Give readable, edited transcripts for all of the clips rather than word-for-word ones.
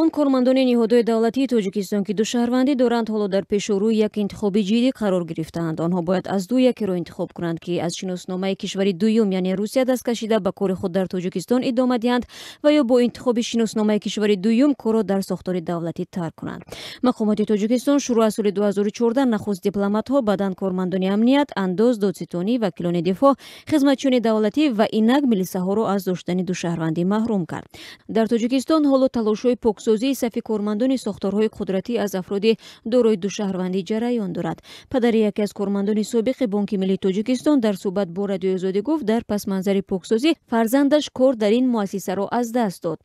он кормандони ниҳодҳои давлатии Тоҷикистон ки ду шаҳрвандӣ доранд ҳоло дар пешурӯи як интихоби ҷиддӣ қарор гирифтаанд. Онҳо бояд аз ду якеро интихоб кунанд ки аз шиносномаи кишвари дуюм яъне Русия даст кашида ба кори худ дар Тоҷикистон идома диҳанд ва ё бо интихоби шиносномаи кишвари дуюм корро дар сохтори давлатӣ тарк кунанд. Мақомоти Тоҷикистон шурӯъ аз соли 2014 нахуст дипломатҳо, баъдан кормандони амният, андоз, додситонӣ, вакилони дифоъ, хизматчиёни давлатӣ ва инак милисаҳоро аз доштани душаҳрвандӣ маҳрум кард. Дар Тоҷикистон ҳоло талошҳои поксозии сафи кормандони сохторҳои қудратӣ аз афроди дорои душаҳрвандӣ ҷараён дорад. Падари яке аз кормандони собиқи Бонки Миллии Тоҷикистон дар суҳбат бо Радиои Озодӣ гуфт, дар пасманзари поксозӣ фарзандаш кор дар ин муассисаро аз даст дод.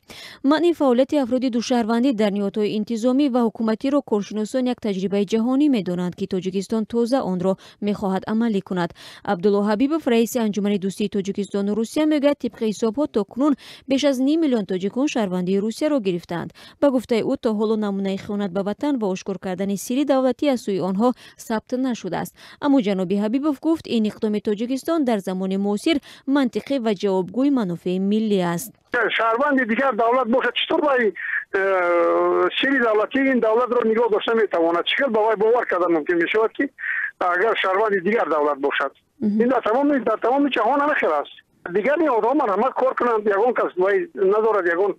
маъни фаъолияти афроди душаҳрвандӣ дар ниҳодҳои интизомӣ ва ҳукуматиро коршиносон як таҷрибаи ҷаҳонӣ медонанд ки Тоҷикистон тоза онро мехоҳад амалӣ кунад. Абдулло Ҳабибов, раиси анҷумани дӯстии Тоҷикистону Русия мегӯяд, тибқи ҳисобҳо то кунун беш аз 5 миллион тоҷикон шаҳрвандии Русияро гирифтаанд. Ба гуфтаи ӯ, то ҳоло намунаи хиёнат ба ватан ва ошкор кардани сирри давлатӣ аз сӯи онҳо сабт нашудааст. Аммо ҷаноби Ҳабибов гуфт, ин иқдоми Тоҷикистон дар замони муосир мантиқӣ ва ҷавобгӯи манофеи миллӣ аст. шаҳрванди дигар давлат бошад, читор ба сирри давлатӣ ин давлатро нигоҳ дошта метавонад? чӣ хел ба вай бовар карда мумкин мешавад ки агар шаҳрванди дигар давлат бошад? ин дар тамоми ҷаҳон ҳама хел аст. дигар ниҳодҳо марҳамат кор кунанд, ягон кас вай надорад, ягон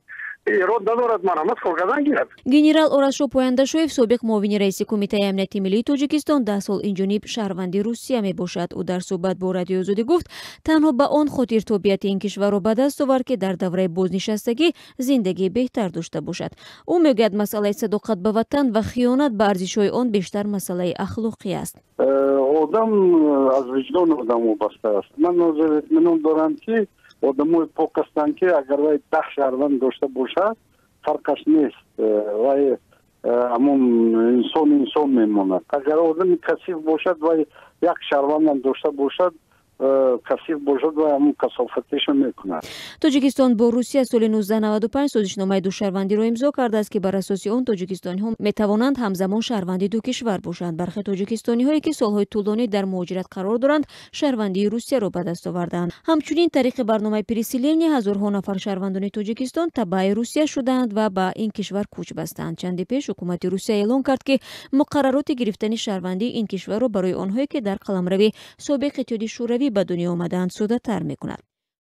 ирод надорад, марҳамат кор кардан гирад. Генерал Орасшоҳ Пояндашоев, собиқ муовини раиси Кумитаи амнияти миллии Тоҷикистон, 10 сол инҷониб шаҳрванди Русия мебошад. ӯ дар суҳбат бо Радиои Озодӣ гуфт, танҳо ба он хотир тобиати ин кишварро ба даст овард ки дар давраи бознишастагӣ зиндагии беҳтар дошта бошад. ӯ мегӯяд, масъалаи садоқат ба ватан ва хиёнат ба арзишҳои он бештар масъалаи ахлоқӣ аст. одам аз виҷдон одам вобаста аст. ман ҳозир итминон дорам ки одамои пок ҳастанд ки агар вай 10 шаҳрванд дошта бошад фарқаш нест, вай ҳамон инсон мемонад. агар одами касиф бошад, вай як шаҳрвандам дошта бошад, касиф бошад, вай ҳамон касофатиша мекунад. Тоҷикистон бо Русия соли 1995 созишномаи душаҳрвандиро имзо кардааст ки бар асоси он тоҷикистониҳо метавонанд ҳамзамон шаҳрванди ду кишвар бошанд. бархе тоҷикистониҳое ки солҳои тӯлонӣ дар муҳоҷират қарор доранд, шаҳрвандии Русияро ба даст овардаанд. ҳамчунин тариқи барномаи переселения ҳазорҳо нафар шаҳрвандони Тоҷикистон табаи Русия шуданд ва ба ин кишвар кӯч бастанд. чанди пеш ҳукумати Русия эълон кард ки муқаррароти гирифтани шаҳрвандии ин кишварро барои онҳое ки дар қаламрави собиқ Иттиҳоди шӯравӣ ба дунё омадаанд судатар мекунад.